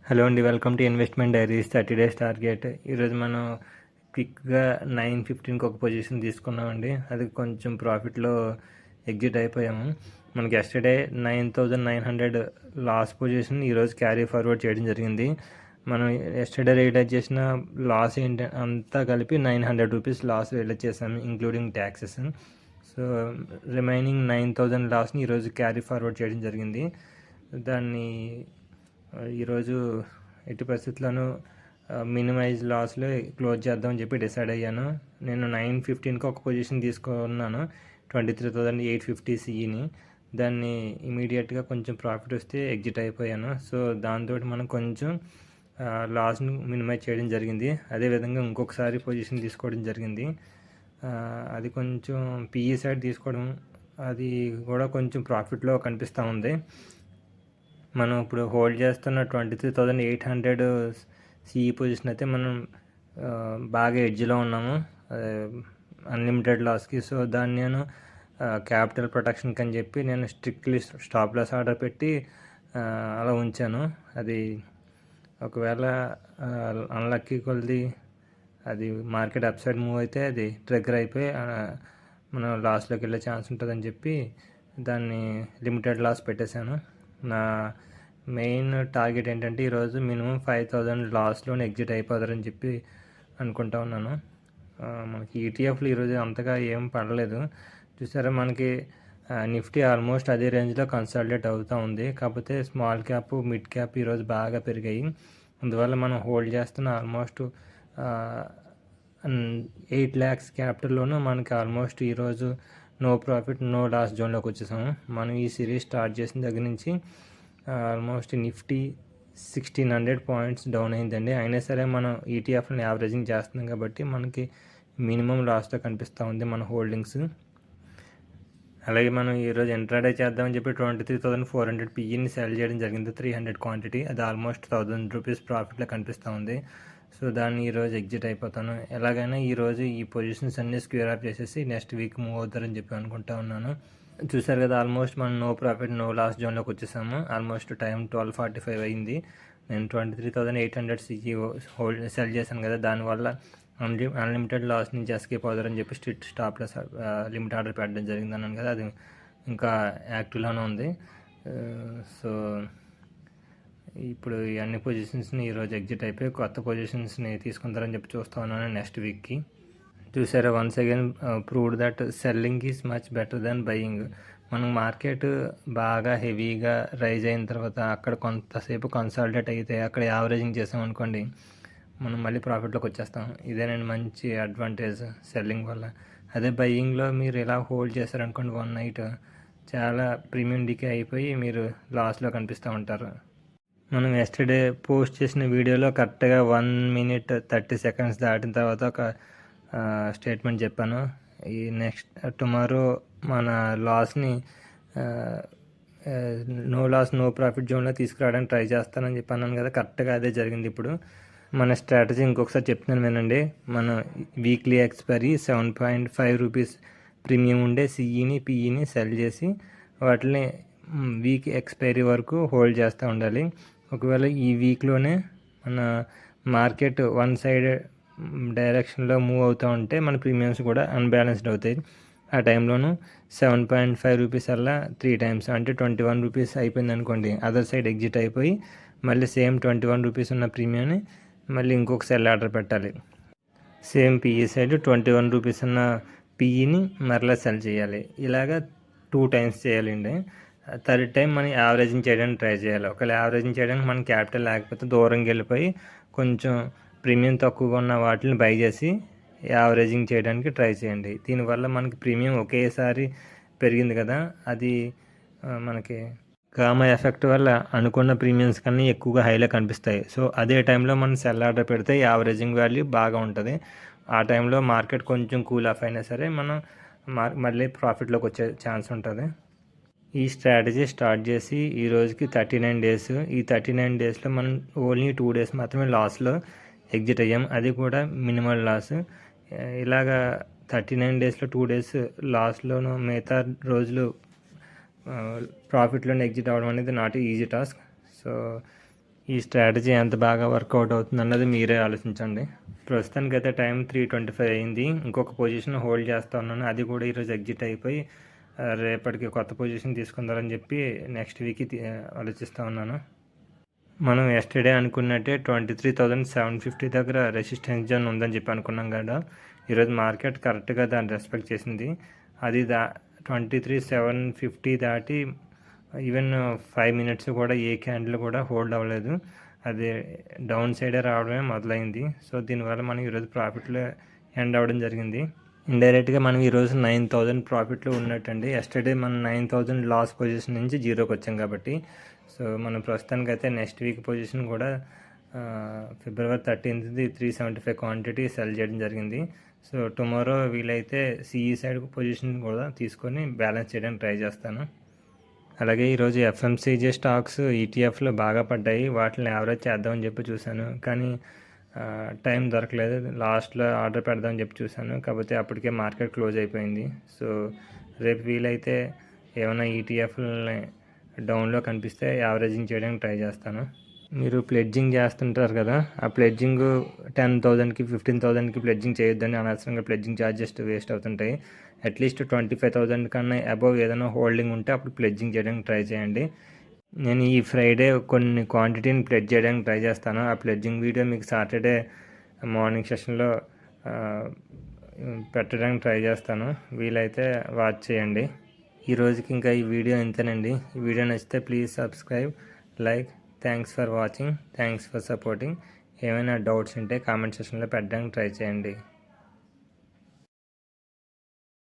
Hello అండి, welcome to investment diaries 30 days target. ఈరోజు మనం క్విక్గా 9:15కి ఒక పొజిషన్ తీసుకున్నామండి. అది కొంచెం ప్రాఫిట్లో ఎగ్జిట్ అయిపోయాము. మనకి ఎస్టర్డే 9,900 లాస్ పొజిషన్ ఈరోజు క్యారీ ఫార్వర్డ్ చేయడం జరిగింది. మనం ఎస్టర్డే రియలైజ్ చేసిన లాస్ ఏంటి అంతా కలిపి 900 రూపీస్ లాస్ రియలైజ్ చేసాము, ఇంక్లూడింగ్ ట్యాక్సెస్. సో రిమైనింగ్ 9,000 లాస్ని ఈరోజు క్యారీ ఫార్వర్డ్ చేయడం జరిగింది. దాన్ని ఈరోజు ఎట్టి పరిస్థితుల్లోనూ మినిమైజ్ లాస్లో క్లోజ్ చేద్దామని చెప్పి డిసైడ్ అయ్యాను. నేను 9:15కి ఒక పొజిషన్ తీసుకున్నాను, 23,850 సిఈని. దాన్ని ఇమీడియట్గా కొంచెం ప్రాఫిట్ వస్తే ఎగ్జిట్ అయిపోయాను. సో దాంతో మనం కొంచెం లాస్ని మినిమైజ్ చేయడం జరిగింది. అదేవిధంగా ఇంకొకసారి పొజిషన్ తీసుకోవడం జరిగింది. అది కొంచెం పిఈ సైడ్ తీసుకోవడం, అది కూడా కొంచెం ప్రాఫిట్లో కనిపిస్తూ ఉంది. మనం ఇప్పుడు హోల్డ్ చేస్తున్న 23,800 సిఈ పొజిషన్ అయితే మనం బాగా ఎడ్జ్లో ఉన్నాము, అన్లిమిటెడ్ లాస్కి. సో దాన్ని నేను క్యాపిటల్ ప్రొటెక్షన్కి అని చెప్పి నేను స్ట్రిక్ట్లీ స్టాప్ లాస్ ఆర్డర్ పెట్టి అలా ఉంచాను. అది ఒకవేళ అన్లక్కీ కొద్ది అది మార్కెట్ అప్ సైడ్ మూవ్ అయితే అది ట్రిగ్గర్ అయిపోయి మనం లాస్లోకి వెళ్ళే ఛాన్స్ ఉంటుందని చెప్పి దాన్ని లిమిటెడ్ లాస్ పెట్టేశాను. నా మెయిన్ టార్గెట్ ఏంటంటే ఈరోజు మినిమం 5,000 లాస్లోనే ఎగ్జిట్ అయిపోతారని చెప్పి అనుకుంటా ఉన్నాను. మనకి ఈటీఎఫ్లు ఈరోజు అంతగా ఏం పడలేదు. చూసారా, మనకి నిఫ్టీ ఆల్మోస్ట్ అదే రేంజ్లో కన్సాలిడేట్ అవుతూ ఉంది. కాకపోతే స్మాల్ క్యాప్, మిడ్ క్యాప్ ఈరోజు బాగా పెరిగాయి. అందువల్ల మనం హోల్డ్ చేస్తున్న ఆల్మోస్ట్ 8 lakhs క్యాపిటల్లోనూ మనకి ఆల్మోస్ట్ ఈరోజు నో ప్రాఫిట్ నో లాస్ జోన్లోకి వచ్చేసాము. మనం ఈ సిరీస్ స్టార్ట్ చేసిన దగ్గర నుంచి ఆల్మోస్ట్ నిఫ్టీ 1,600 పాయింట్స్ డౌన్ అయిందండి. అయినా సరే మనం ఈటీఎఫ్ని యావరేజింగ్ చేస్తున్నాం కాబట్టి మనకి మినిమం లాస్లో కనిపిస్తూ ఉంది మన హోల్డింగ్స్. అలాగే మనం ఈరోజు ఇంట్రాడే చేద్దామని చెప్పి 23,400 పిఈని సెల్ చేయడం జరిగింది, 300 క్వాంటిటీ. అది ఆల్మోస్ట్ 1,000 రూపీస్ ప్రాఫిట్లో కనిపిస్తూ ఉంది. సో దాన్ని ఈరోజు ఎగ్జిట్ అయిపోతాను. ఎలాగైనా ఈరోజు ఈ పొజిషన్స్ అన్నీ స్క్వేర్ ఆఫ్ చేసేసి నెక్స్ట్ వీక్ మూవ్ అవుతారని చెప్పి అనుకుంటా ఉన్నాను. చూసారు కదా, ఆల్మోస్ట్ మనం నో ప్రాఫిట్ నో లాస్ జోన్లోకి వచ్చేసాము. ఆల్మోస్ట్ టైం 12:45 అయింది. నేను 23,800 సిఈ సెల్ చేశాను కదా, దానివల్ల అన్లిమిటెడ్ లాస్ నుంచి ఎస్కేప్ అవుతారని చెప్పి strict stop loss limit order పెట్టడం జరిగింది అన్నాను కదా, అది ఇంకా యాక్టివ్లోనే ఉంది. సో ఇప్పుడు ఈ అన్ని పొజిషన్స్ని ఈరోజు ఎగ్జిట్ అయిపోయి కొత్త పొజిషన్స్ని తీసుకుంటారని చెప్పి చూస్తూ ఉన్నాను నెక్స్ట్ వీక్కి. చూసారా, once again proved that selling is much better than buying. మనం మార్కెట్ బాగా హెవీగా రైజ్ అయిన తర్వాత అక్కడ కొంతసేపు కన్సాలిడేట్ అయితే అక్కడ యావరేజింగ్ చేసామనుకోండి, మనం మళ్ళీ ప్రాఫిట్లోకి వచ్చేస్తాం. ఇదేనండి మంచి అడ్వాంటేజ్ సెల్లింగ్ వల్ల. అదే బయ్యింగ్లో మీరు ఇలా హోల్డ్ చేశారనుకోండి, 1 night చాలా ప్రీమియం డికే అయిపోయి మీరు లాస్లో కనిపిస్తూ ఉంటారు. మనం ఎస్టర్డే పోస్ట్ చేసిన వీడియోలో కరెక్ట్గా 1 minute 30 seconds దాటిన తర్వాత ఒక స్టేట్మెంట్ చెప్పాను. ఈ నెక్స్ట్ టుమారో మన లాస్ని నో లాస్ నో ప్రాఫిట్ జోన్లో తీసుకురావడానికి ట్రై చేస్తానని చెప్పాను కదా, కరెక్ట్గా అదే జరిగింది. ఇప్పుడు మన స్ట్రాటజీ ఇంకొకసారి చెప్తున్నాను వినండి. మన వీక్లీ ఎక్స్పైరీ 7.5 రూపీస్ ప్రీమియం ఉండే సిఈని పిఈని సెల్ చేసి వాటిని వీక్ ఎక్స్పైరీ వరకు హోల్డ్ చేస్తూ ఉండాలి. ఒకవేళ ఈ వీక్లోనే మన మార్కెట్ వన్ సైడ్ డైరెక్షన్లో మూవ్ అవుతూ ఉంటే మన ప్రీమియమ్స్ కూడా అన్బ్యాలెన్స్డ్ అవుతాయి. ఆ టైంలోనూ 7.5 రూపీస్ అలా 3 times అంటే 21 రూపీస్ అయిపోయింది అనుకోండి, అదర్ సైడ్ ఎగ్జిట్ అయిపోయి మళ్ళీ సేమ్ 21 రూపీస్ ఉన్న ప్రీమియంని మళ్ళీ ఇంకొక సెల్ ఆర్డర్ పెట్టాలి. సేమ్ పిఈ సైడ్ 21 రూపీస్ ఉన్న పిఈని మరలా సెల్ చేయాలి. ఇలాగా 2 times చేయాలండి. థర్డ్ టైం మనం యావరేజింగ్ చేయడానికి ట్రై చేయాలి. ఒకవేళ యావరేజింగ్ చేయడానికి మన క్యాపిటల్ లేకపోతే దూరంగా వెళ్ళిపోయి కొంచెం ప్రీమియం తక్కువగా ఉన్న వాటిని బై చేసి యావరేజింగ్ చేయడానికి ట్రై చేయండి. దీనివల్ల మనకి ప్రీమియం ఒకేసారి పెరిగింది కదా, అది మనకి గామా ఎఫెక్ట్ వల్ల అనుకున్న ప్రీమియమ్స్ కన్నా ఎక్కువగా హైలో కనిపిస్తాయి. సో అదే టైంలో మనం సెల్ ఆర్డర్ పెడితే యావరేజింగ్ వాల్యూ బాగా ఉంటుంది. ఆ టైంలో మార్కెట్ కొంచెం కూల్ ఆఫ్ అయినా సరే మనం మళ్ళీ ప్రాఫిట్లోకి వచ్చే ఛాన్స్ ఉంటుంది. ఈ స్ట్రాటజీ స్టార్ట్ చేసి ఈ రోజుకి 39 days. ఈ 39 daysలో మనం ఓన్లీ 2 days మాత్రమే లాస్లో ఎగ్జిట్ అయ్యాం, అది కూడా మినిమల్ లాస్. ఇలాగా 39 daysలో 2 days లాస్లోనూ మిగతా రోజులు ప్రాఫిట్లోనే ఎగ్జిట్ అవ్వడం అనేది నాట్ ఈజీ టాస్క్. సో ఈ స్ట్రాటజీ ఎంత బాగా వర్కౌట్ అవుతుంది అన్నది మీరే ఆలోచించండి. ప్రస్తుతానికి అయితే టైం 3:25 అయింది. ఇంకొక పొజిషన్ హోల్డ్ చేస్తూ ఉన్నాను. అది కూడా ఈరోజు ఎగ్జిట్ అయిపోయి రేపటికి కొత్త పొజిషన్ తీసుకుందామని చెప్పి నెక్స్ట్ వీక్కి ఆలోచిస్తూ ఉన్నాను. మనం ఎస్టర్డే అనుకున్నట్టే 23,750 దగ్గర రెసిస్టెన్స్ జోన్ ఉందని చెప్పి అనుకున్నాం కదా. ఈరోజు మార్కెట్ కరెక్ట్గా దాన్ని రెస్పెక్ట్ చేసింది. అది 23,750 దాటి ఈవెన్ 5 మినిట్స్ కూడా ఏ క్యాండిల్ కూడా హోల్డ్ అవ్వలేదు. అది డౌన్ సైడే రావడమే మొదలైంది. సో దీనివల్ల మనం ఈరోజు ప్రాఫిట్లో ఎండ్ అవ్వడం జరిగింది. ఇండైరెక్ట్గా మనం ఈరోజు 9,000 ప్రాఫిట్లో ఉన్నట్టండి. ఎస్టర్డే మనం 9,000 లాస్ పొజిషన్ నుంచి జీరోకి వచ్చాం కాబట్టి. సో మనం ప్రస్తుతానికి అయితే నెక్స్ట్ వీక్ పొజిషన్ కూడా February 13th 375 క్వాంటిటీ సెల్ చేయడం జరిగింది. సో టుమారో వీలైతే సిఈ సైడ్ పొజిషన్ కూడా తీసుకొని బ్యాలెన్స్ చేయడానికి ట్రై చేస్తాను. అలాగే ఈరోజు ఎఫ్ఎంసీజీ స్టాక్స్ ఈటీఎఫ్లో బాగా పడ్డాయి. వాటిని యావరేజ్ చేద్దామని చెప్పి చూశాను, కానీ టైం దొరకలేదు. లాస్ట్లో ఆర్డర్ పెడదామని చెప్పి చూశాను, కాకపోతే అప్పటికే మార్కెట్ క్లోజ్ అయిపోయింది. సో రేపు వీలైతే ఏమైనా ఈటీఎఫ్లని డౌన్లో కనిపిస్తే యావరేజింగ్ చేయడానికి ట్రై చేస్తాను. మీరు ప్లెడ్జింగ్ చేస్తుంటారు కదా, ఆ ప్లెడ్జింగ్ 10,000కి 15,000కి ప్లెడ్జింగ్ చేయొద్దని. అనవసరంగా ప్లెడ్జింగ్ ఛార్జెస్ వేస్ట్ అవుతుంటాయి. అట్లీస్ట్ 25,000 కన్నా అబవ్ ఏదైనా హోల్డింగ్ ఉంటే అప్పుడు ప్లెడ్జింగ్ చేయడానికి ట్రై చేయండి. నేను ఈ ఫ్రైడే కొన్ని క్వాంటిటీని ప్లెడ్జ్ చేయడానికి ట్రై చేస్తాను. ఆ ప్లెడ్జింగ్ వీడియో మీకు సాటర్డే మార్నింగ్ సెషన్లో పెట్టడానికి ట్రై చేస్తాను. వీలైతే వాచ్ చేయండి. ఈ రోజుకి ఇంకా ఈ వీడియో ఇంతేనండి. ఈ వీడియో నచ్చితే please subscribe, like. Thanks for watching, thanks for supporting. ఏమైనా డౌట్స్ ఉంటే కామెంట్ సెక్షన్లో పెట్టడానికి ట్రై చేయండి.